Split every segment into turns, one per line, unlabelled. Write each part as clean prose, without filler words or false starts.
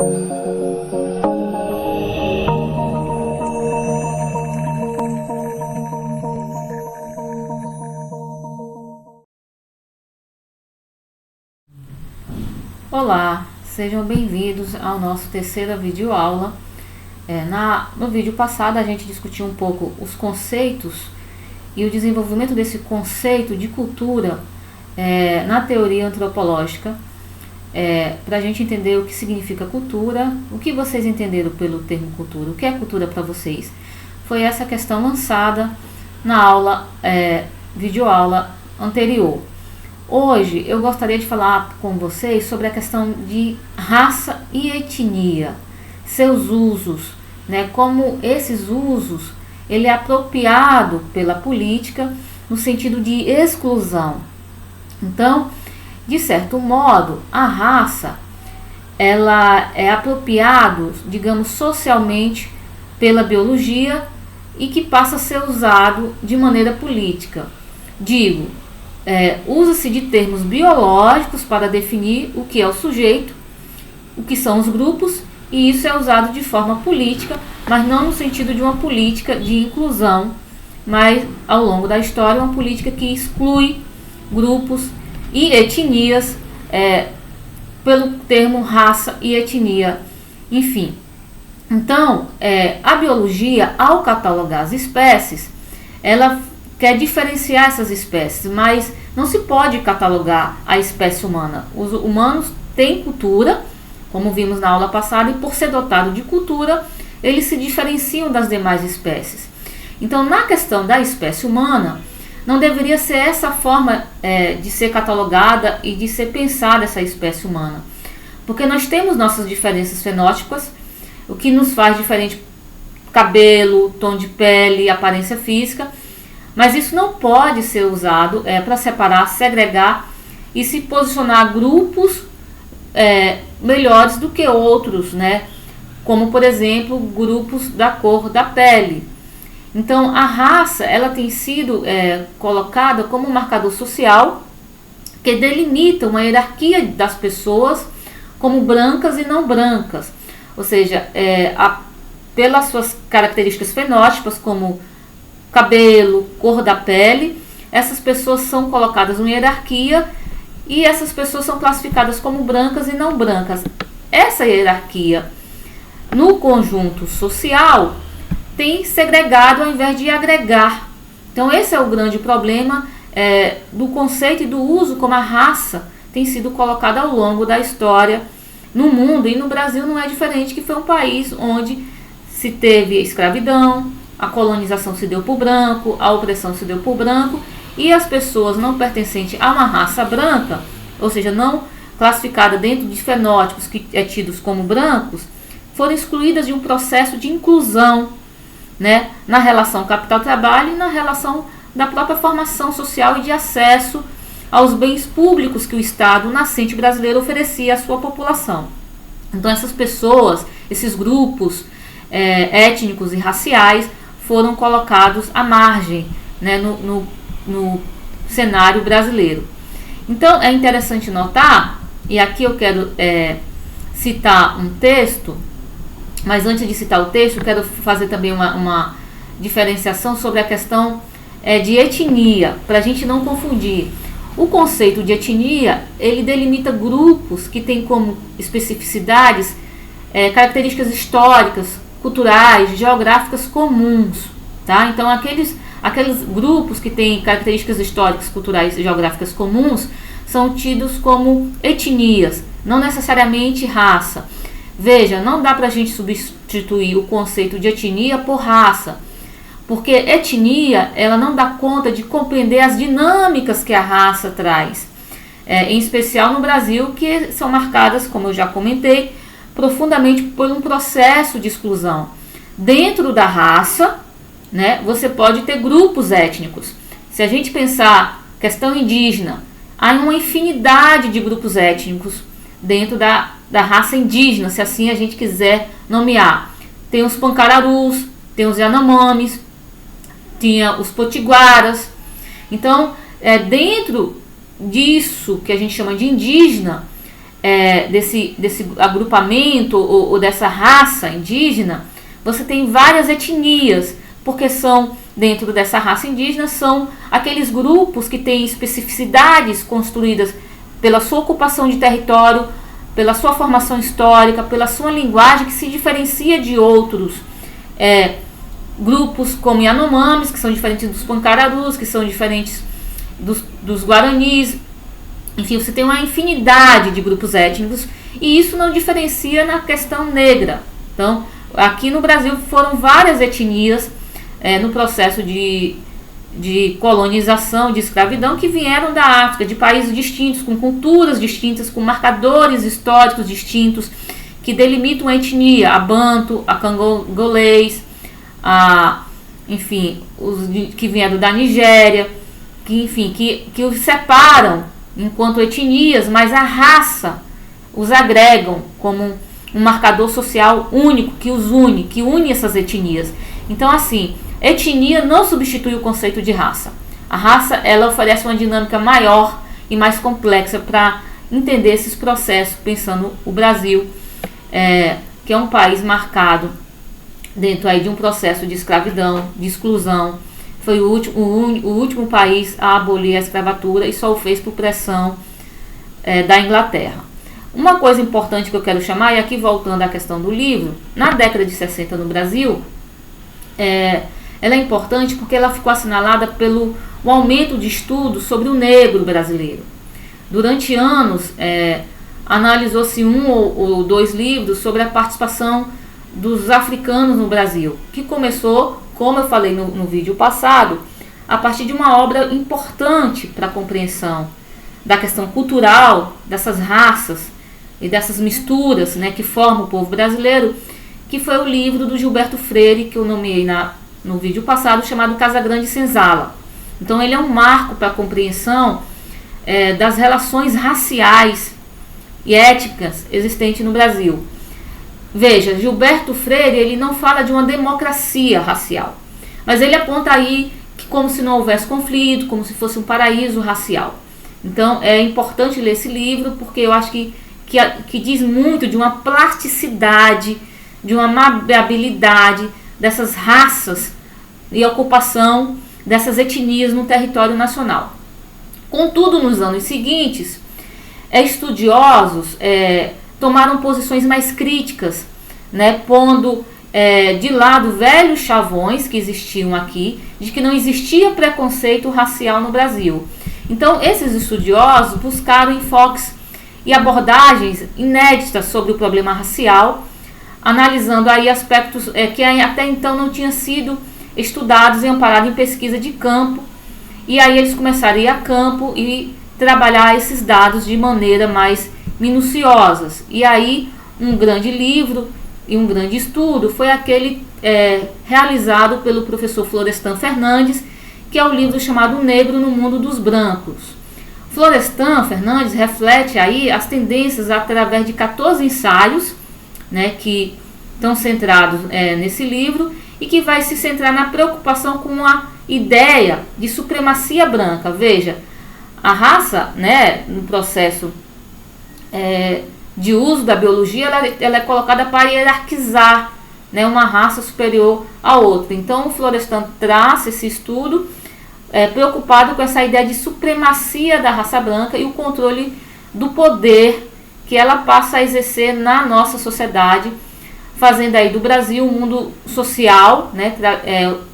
Olá, sejam bem-vindos ao nosso terceira videoaula. No vídeo passado a gente discutiu um pouco os conceitos e o desenvolvimento desse conceito de cultura na teoria antropológica, para a gente entender o que significa cultura, o que vocês entenderam pelo termo cultura, o que é cultura para vocês. Foi essa questão lançada na aula, videoaula anterior. Hoje eu gostaria de falar com vocês sobre a questão de raça e etnia, seus usos, como esses usos ele é apropriado pela política no sentido de exclusão. Então, de certo modo, a raça ela é apropriado, digamos, socialmente pela biologia e que passa a ser usado de maneira política. Usa-se de termos biológicos para definir o que é o sujeito, o que são os grupos, e isso é usado de forma política, mas não no sentido de uma política de inclusão, mas ao longo da história uma política que exclui grupos e etnias pelo termo raça e etnia, enfim. Então, a biologia, ao catalogar as espécies, ela quer diferenciar essas espécies, mas não se pode catalogar a espécie humana. Os humanos têm cultura, como vimos na aula passada, e por ser dotado de cultura, eles se diferenciam das demais espécies. Então, na questão da espécie humana, não deveria ser essa forma de ser catalogada e de ser pensada essa espécie humana. Porque nós temos nossas diferenças fenótipas, o que nos faz diferente: cabelo, tom de pele, aparência física. Mas isso não pode ser usado para separar, segregar e se posicionar grupos melhores do que outros, como, por exemplo, grupos da cor da pele. Então, a raça ela tem sido colocada como um marcador social que delimita uma hierarquia das pessoas como brancas e não brancas. Ou seja, pelas suas características fenótipas, como cabelo, cor da pele, essas pessoas são colocadas em hierarquia e essas pessoas são classificadas como brancas e não brancas. Essa hierarquia no conjunto social tem segregado ao invés de agregar. Então esse é o grande problema do conceito e do uso como a raça tem sido colocada ao longo da história no mundo, e no Brasil não é diferente, que foi um país onde se teve escravidão, a colonização se deu por branco, a opressão se deu por branco, e as pessoas não pertencentes a uma raça branca, ou seja, não classificada dentro de fenótipos que é tidos como brancos, foram excluídas de um processo de inclusão, na relação capital-trabalho e na relação da própria formação social e de acesso aos bens públicos que o Estado nascente brasileiro oferecia à sua população. Então essas pessoas, esses grupos étnicos e raciais foram colocados à margem, no cenário brasileiro. Então é interessante notar, e aqui eu quero citar um texto, mas antes de citar o texto, eu quero fazer também uma diferenciação sobre a questão de etnia, para a gente não confundir. O conceito de etnia, ele delimita grupos que têm como especificidades características históricas, culturais, geográficas comuns, tá? Então aqueles grupos que têm características históricas, culturais e geográficas comuns são tidos como etnias, não necessariamente raça. Veja, não dá para a gente substituir o conceito de etnia por raça, porque etnia ela não dá conta de compreender as dinâmicas que a raça traz, em especial no Brasil, que são marcadas, como eu já comentei, profundamente por um processo de exclusão. Dentro da raça, você pode ter grupos étnicos. Se a gente pensar questão indígena, há uma infinidade de grupos étnicos dentro da raça indígena, se assim a gente quiser nomear. Tem os pancararus, tem os yanomamis, tinha os potiguaras. Então, dentro disso que a gente chama de indígena, desse agrupamento ou dessa raça indígena, você tem várias etnias, porque são, dentro dessa raça indígena, são aqueles grupos que têm especificidades construídas pela sua ocupação de território, pela sua formação histórica, pela sua linguagem, que se diferencia de outros grupos como Yanomamis, que são diferentes dos Pancararus, que são diferentes dos Guaranis. Enfim, você tem uma infinidade de grupos étnicos, e isso não diferencia na questão negra. Então, aqui no Brasil foram várias etnias no processo de colonização, de escravidão, que vieram da África, de países distintos, com culturas distintas, com marcadores históricos distintos, que delimitam a etnia, a banto, a cangolês, enfim, os que vieram da Nigéria, que os separam enquanto etnias, mas a raça os agregam como um marcador social único, que os une, que une essas etnias. Então, assim, etnia não substitui o conceito de raça. A raça, ela oferece uma dinâmica maior e mais complexa para entender esses processos, pensando o Brasil, que é um país marcado dentro aí de um processo de escravidão, de exclusão. Foi o último país a abolir a escravatura, e só o fez por pressão da Inglaterra. Uma coisa importante que eu quero chamar, e aqui voltando à questão do livro, na década de 60 no Brasil, ela é importante porque ela ficou assinalada pelo aumento de estudos sobre o negro brasileiro. Durante anos, analisou-se um ou dois livros sobre a participação dos africanos no Brasil, que começou, como eu falei no vídeo passado, a partir de uma obra importante para a compreensão da questão cultural, dessas raças e dessas misturas, que formam o povo brasileiro, que foi o livro do Gilberto Freire, que eu nomeei no vídeo passado, chamado Casagrande Senzala. Então, ele é um marco para a compreensão das relações raciais e étnicas existentes no Brasil. Veja, Gilberto Freire, ele não fala de uma democracia racial, mas ele aponta aí que como se não houvesse conflito, como se fosse um paraíso racial. Então, é importante ler esse livro, porque eu acho que diz muito de uma plasticidade, de uma maleabilidade dessas raças e ocupação dessas etnias no território nacional. Contudo, nos anos seguintes, estudiosos tomaram posições mais críticas, pondo de lado velhos chavões que existiam aqui, de que não existia preconceito racial no Brasil. Então, esses estudiosos buscaram enfoques e abordagens inéditas sobre o problema racial, analisando aí aspectos que até então não tinham sido estudados e amparados em pesquisa de campo, e aí eles começaram a ir a campo e trabalhar esses dados de maneira mais minuciosas. E aí um grande livro e um grande estudo foi aquele realizado pelo professor Florestan Fernandes, que é o livro chamado Negro no Mundo dos Brancos. Florestan Fernandes reflete aí as tendências através de 14 ensaios, que estão centrados nesse livro, e que vai se centrar na preocupação com a ideia de supremacia branca. Veja, a raça, no processo de uso da biologia, ela é colocada para hierarquizar uma raça superior a outra. Então, o Florestan traz esse estudo preocupado com essa ideia de supremacia da raça branca e o controle do poder que ela passa a exercer na nossa sociedade, fazendo aí do Brasil um mundo social,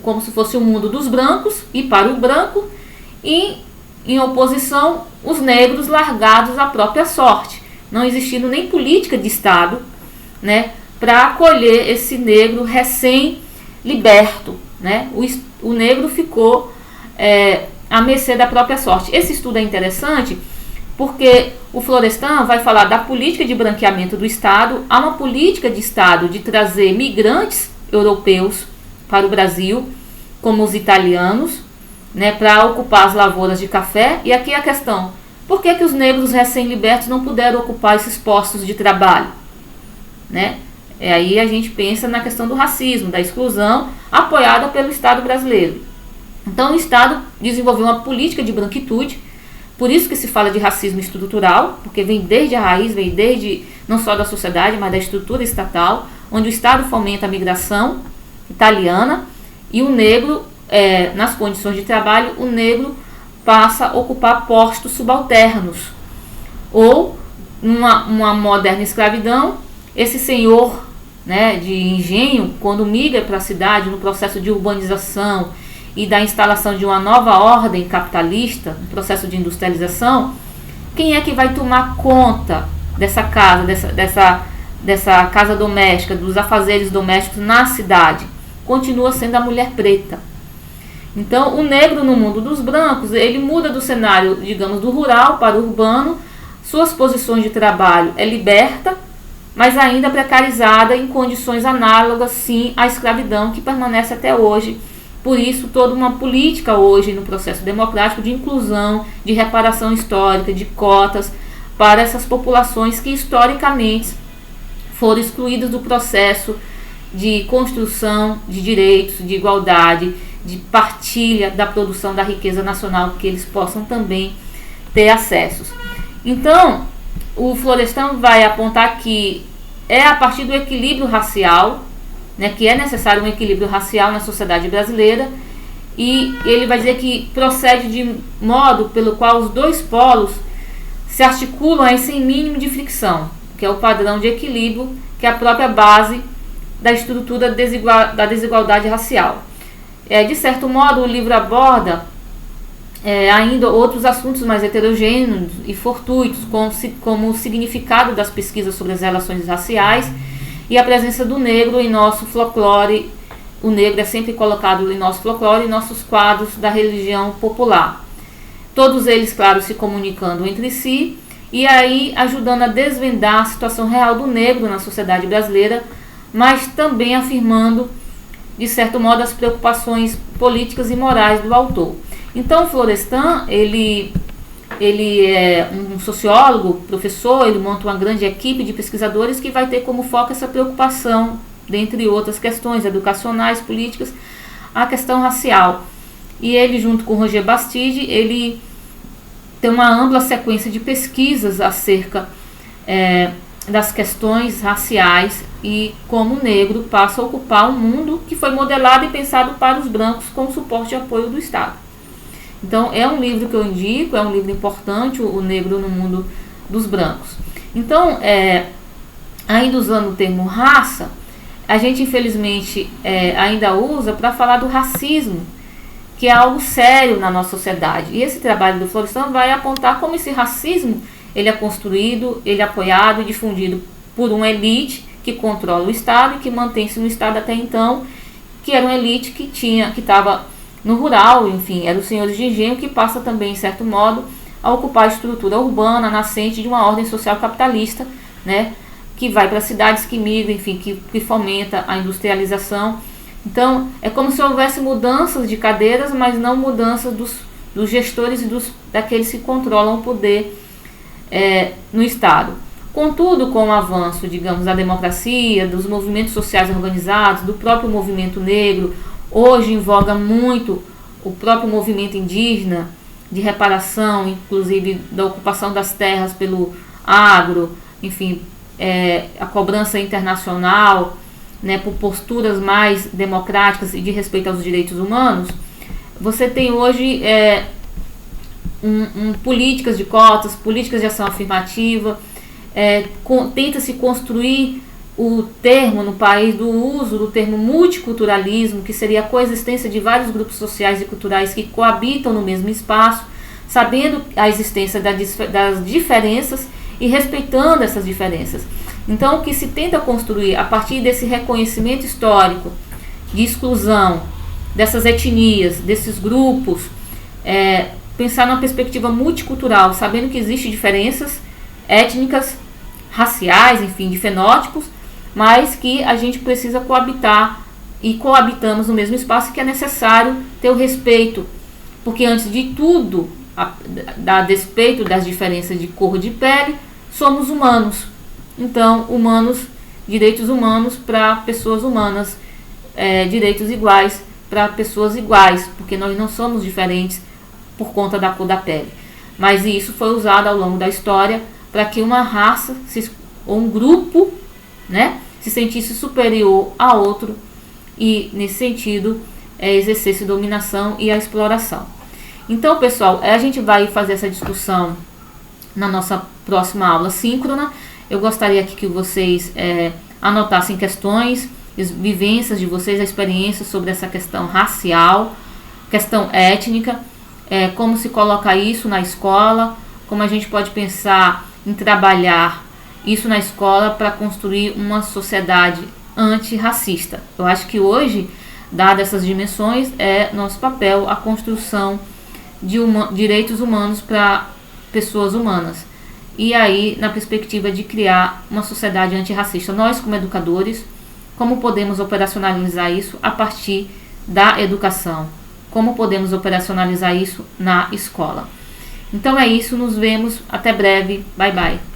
como se fosse o mundo dos brancos e para o branco, e em oposição os negros largados à própria sorte, não existindo nem política de Estado para acolher esse negro recém-liberto. O negro ficou à mercê da própria sorte. Esse estudo é interessante porque o Florestan vai falar da política de branqueamento do Estado. Há uma política de Estado de trazer migrantes europeus para o Brasil, como os italianos, para ocupar as lavouras de café. E aqui a questão: por que os negros recém-libertos não puderam ocupar esses postos de trabalho? Aí a gente pensa na questão do racismo, da exclusão, apoiada pelo Estado brasileiro. Então o Estado desenvolveu uma política de branquitude Por isso que se fala de racismo estrutural, porque vem desde a raiz, vem desde não só da sociedade, mas da estrutura estatal, onde o Estado fomenta a migração italiana e o negro, nas condições de trabalho, o negro passa a ocupar postos subalternos. Ou, numa moderna escravidão, esse senhor, né, de engenho, quando migra para a cidade, no processo de urbanização e da instalação de uma nova ordem capitalista, no processo de industrialização, quem é que vai tomar conta dessa casa, dessa casa doméstica, dos afazeres domésticos na cidade? Continua sendo a mulher preta. Então, o negro no mundo dos brancos, ele muda do cenário, digamos, do rural para o urbano, suas posições de trabalho é liberta, mas ainda precarizada em condições análogas, sim, à escravidão que permanece até hoje. Por isso, toda uma política hoje no processo democrático de inclusão, de reparação histórica, de cotas para essas populações que historicamente foram excluídas do processo de construção de direitos, de igualdade, de partilha da produção da riqueza nacional, que eles possam também ter acessos. Então, o Florestan vai apontar que é a partir do equilíbrio racial, né, que é necessário um equilíbrio racial na sociedade brasileira, e ele vai dizer que procede de modo pelo qual os dois polos se articulam aí sem mínimo de fricção, que é o padrão de equilíbrio, que é a própria base da estrutura da desigualdade racial. De certo modo, o livro aborda ainda outros assuntos mais heterogêneos e fortuitos, como o significado das pesquisas sobre as relações raciais e a presença do negro em nosso folclore. O negro é sempre colocado em nosso folclore e nossos quadros da religião popular. Todos eles, claro, se comunicando entre si e aí ajudando a desvendar a situação real do negro na sociedade brasileira, mas também afirmando, de certo modo, as preocupações políticas e morais do autor. Então, Florestan, ele é um sociólogo, professor, ele monta uma grande equipe de pesquisadores que vai ter como foco essa preocupação, dentre outras questões educacionais, políticas, a questão racial. E ele, junto com Roger Bastide, ele tem uma ampla sequência de pesquisas acerca das questões raciais e como o negro passa a ocupar um mundo que foi modelado e pensado para os brancos com suporte e apoio do Estado. Então, é um livro que eu indico, é um livro importante, o Negro no Mundo dos Brancos. Então, ainda usando o termo raça, a gente infelizmente ainda usa para falar do racismo, que é algo sério na nossa sociedade. E esse trabalho do Florestan vai apontar como esse racismo ele é construído, ele é apoiado e difundido por uma elite que controla o Estado e que mantém-se no Estado até então, que era uma elite que estava no rural, enfim, eram os senhores de engenho, que passa também, em certo modo, a ocupar a estrutura urbana nascente de uma ordem social capitalista, né, que vai para cidades, que migra, enfim, que fomenta a industrialização. Então, é como se houvesse mudanças de cadeiras, mas não mudanças dos gestores e daqueles que controlam o poder no Estado. Contudo, com o avanço, digamos, da democracia, dos movimentos sociais organizados, do próprio movimento negro, hoje em voga muito o próprio movimento indígena, de reparação, inclusive da ocupação das terras pelo agro, enfim, a cobrança internacional, né, por posturas mais democráticas e de respeito aos direitos humanos. Você tem hoje políticas de cotas, políticas de ação afirmativa, tenta-se construir o termo no país do uso do termo multiculturalismo, que seria a coexistência de vários grupos sociais e culturais que coabitam no mesmo espaço, sabendo a existência das diferenças e respeitando essas diferenças. Então, o que se tenta construir a partir desse reconhecimento histórico de exclusão dessas etnias, desses grupos, pensar numa perspectiva multicultural, sabendo que existem diferenças étnicas, raciais, enfim, de fenótipos, mas que a gente precisa coabitar e coabitamos no mesmo espaço, que é necessário ter o respeito, porque antes de tudo, a despeito das diferenças de cor de pele, somos humanos. Então, direitos humanos para pessoas humanas, direitos iguais para pessoas iguais, porque nós não somos diferentes por conta da cor da pele. mas isso foi usado ao longo da história para que uma raça ou um grupo, né, se sentisse superior a outro e, nesse sentido, exercesse dominação e a exploração. Então, pessoal, a gente vai fazer essa discussão na nossa próxima aula síncrona. Eu gostaria aqui que vocês anotassem questões, vivências de vocês, a experiência sobre essa questão racial, questão étnica, como se coloca isso na escola, como a gente pode pensar em trabalhar isso na escola para construir uma sociedade antirracista. Eu acho que hoje, dadas essas dimensões, é nosso papel a construção de direitos humanos para pessoas humanas. E aí, na perspectiva de criar uma sociedade antirracista, nós como educadores, como podemos operacionalizar isso a partir da educação? Como podemos operacionalizar isso na escola? Então é isso, nos vemos, até breve, bye bye.